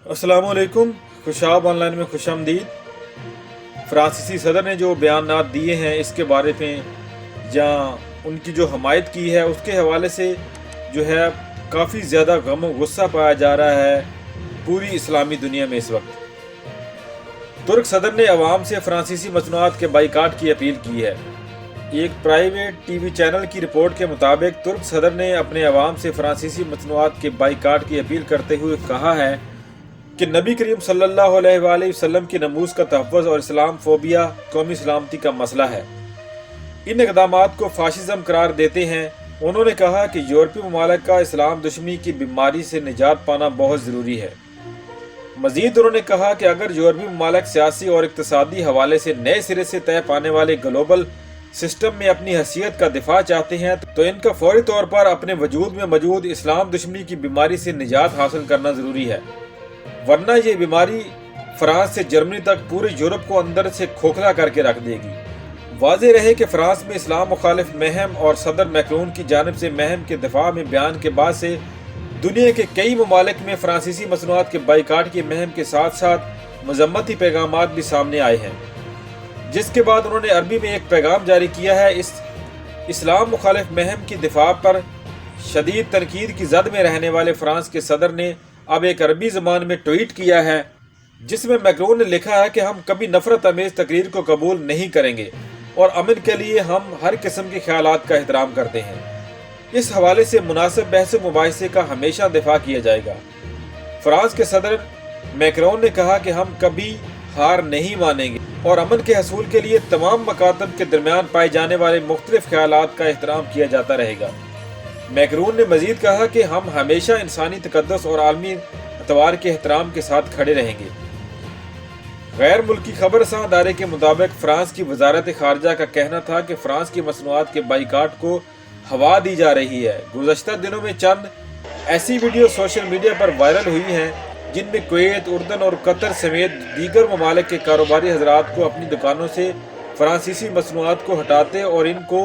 अस्सलाम वालेकुम। खुशाब ऑनलाइन में खुश आमदीद। फ्रांसीसी सदर ने जो बयानात दिए हैं इसके बारे में या उनकी जो हमायत की है उसके हवाले से जो है काफ़ी ज़्यादा गम और गुस्सा पाया जा रहा है पूरी इस्लामी दुनिया में इस वक्त। तुर्क सदर ने अवाम से फ्रांसीसी मसनूआत के बाइकाट की अपील की है। एक प्राइवेट टीवी चैनल की रिपोर्ट के मुताबिक तुर्क सदर ने अपने अवाम से फ्रांसीसी मसनूआत के बाइकाट की अपील करते हुए कहा है कि नबी करीम सल्लल्लाहु अलैहि वसल्लम की नमूज़ का तहफ़्फ़ुज़ और इस्लाम फोबिया कौमी सलामती का मसला है। इन इक़दामात को फाशिज़म करार देते हैं। उन्होंने कहा कि यूरोपीय ममालिक का इस्लाम दुश्मनी की बीमारी से निजात पाना बहुत ज़रूरी है। मज़ीद उन्होंने कहा कि अगर यूरोपीय ममालिक सियासी और इक़्तिसादी हवाले से नए सिरे से तय पाने वाले ग्लोबल सिस्टम में अपनी हैसियत का दिफा चाहते हैं तो इनका फौरी तौर पर अपने वजूद में मौजूद इस्लाम दुश्मनी की बीमारी से निजात हासिल करना ज़रूरी है, वरना ये बीमारी फ्रांस से जर्मनी तक पूरे यूरोप को अंदर से खोखला करके रख देगी। वाज़ेह रहे कि फ्रांस में इस्लाम मुखालिफ महम और सदर मैक्रोन की जानिब से महम के दिफा में बयान के बाद से दुनिया के कई ममालिक में फ्रांसीसी मसनूआत के बाइकाट की महम के साथ साथ मजम्मती पैगामात भी सामने आए हैं, जिसके बाद उन्होंने अरबी में एक पैगाम जारी किया है। इस इस्लाम मुखालिफ महम की दिफा पर शदीद तनकीद की जद में रहने वाले फ्रांस के सदर ने अब एक अरबी ज़बान में ट्वीट किया है, जिसमें मैक्रोन ने लिखा है कि हम कभी नफरत अमेज तकरीर को कबूल नहीं करेंगे और अमन के लिए हम हर किस्म के ख्यालात का एहतराम करते हैं। इस हवाले से मुनासिब बहस मुबाहिसे का हमेशा दिफा किया जाएगा। फ्रांस के सदर मैक्रोन ने कहा कि हम कभी हार नहीं मानेंगे और अमन के हसूल के लिए तमाम मकातब के दरमियान पाए जाने वाले मुख्तलिफ ख्यालात का एहतराम किया जाता रहेगा। मैक्रोन ने मजीद कहा कि हम हमेशा इंसानी तकद्दुस और आलमी अतवार के एहतराम के साथ खड़े रहेंगे। गैर मुल्की खबरसां अदारे के मुताबिक फ्रांस की वजारत खारजा का कहना था कि फ्रांस की मसनूआत के बाइकाट को हवा दी जा रही है। गुज़श्ता दिनों में चंद ऐसी वीडियो सोशल मीडिया पर वायरल हुई हैं जिनमें कुवैत, उर्दन और कतर समेत दीगर ममालिक के कारोबारी हजरात को अपनी दुकानों से फ्रांसीसी मसनूआत को हटाते और इनको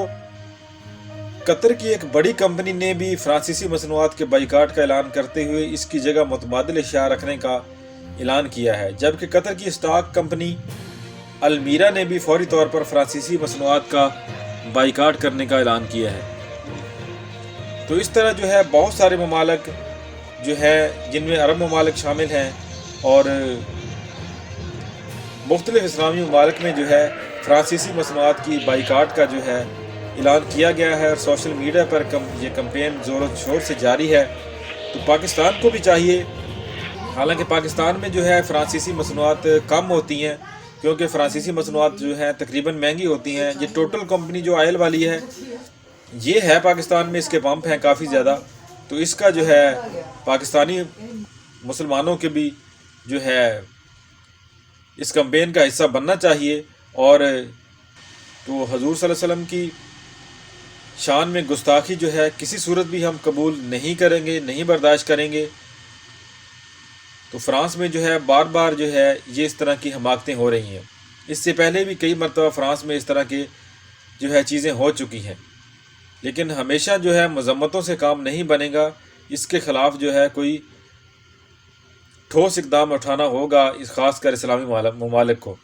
कतर की एक बड़ी कंपनी ने भी फ्रांसीसी मसनूआत के बाइकाट का ऐलान करते हुए इसकी जगह मुतबादिल अशिया रखने का ऐलान किया है, जबकि कतर की स्टॉक कंपनी अलमीरा ने भी फौरी तौर पर फ्रांसीसी मसनूआत का बाइकाट करने का ऐलान किया है। तो इस तरह जो है बहुत सारे ममालिक जो है जिनमें अरब ममालिक शामिल हैं और मुख्तलिफ इस्लामी ममालिक में जो है फ्रांसीसी मसनूआत की बाइकाट का जो है ऐलान किया गया है और सोशल मीडिया पर ये कैंपेन ज़ोर शोर से जारी है। तो पाकिस्तान को भी चाहिए, हालांकि पाकिस्तान में जो है फ्रांसीसी मसनूआत कम होती हैं क्योंकि फ्रांसीसी मसनूआत जो हैं तकरीबन महंगी होती हैं। ये टोटल कंपनी जो ऑयल वाली है ये है पाकिस्तान में, इसके पंप हैं काफ़ी ज़्यादा। तो इसका जो है पाकिस्तानी मुसलमानों के भी जो है इस कैंपेन का हिस्सा बनना चाहिए। और तो हजूर सल्लल्लाहु अलैहि वसल्लम की शान में गुस्ताखी जो है किसी सूरत भी हम कबूल नहीं करेंगे, नहीं बर्दाश्त करेंगे। तो फ्रांस में जो है बार बार जो है ये इस तरह की हमाकतें हो रही हैं। इससे पहले भी कई मरतबा फ्रांस में इस तरह के जो है चीज़ें हो चुकी हैं, लेकिन हमेशा जो है मजम्मतों से काम नहीं बनेगा। इसके ख़िलाफ़ जो है कोई ठोस इक़दाम उठाना होगा, इस ख़ास कर इस्लामी ममालिक को।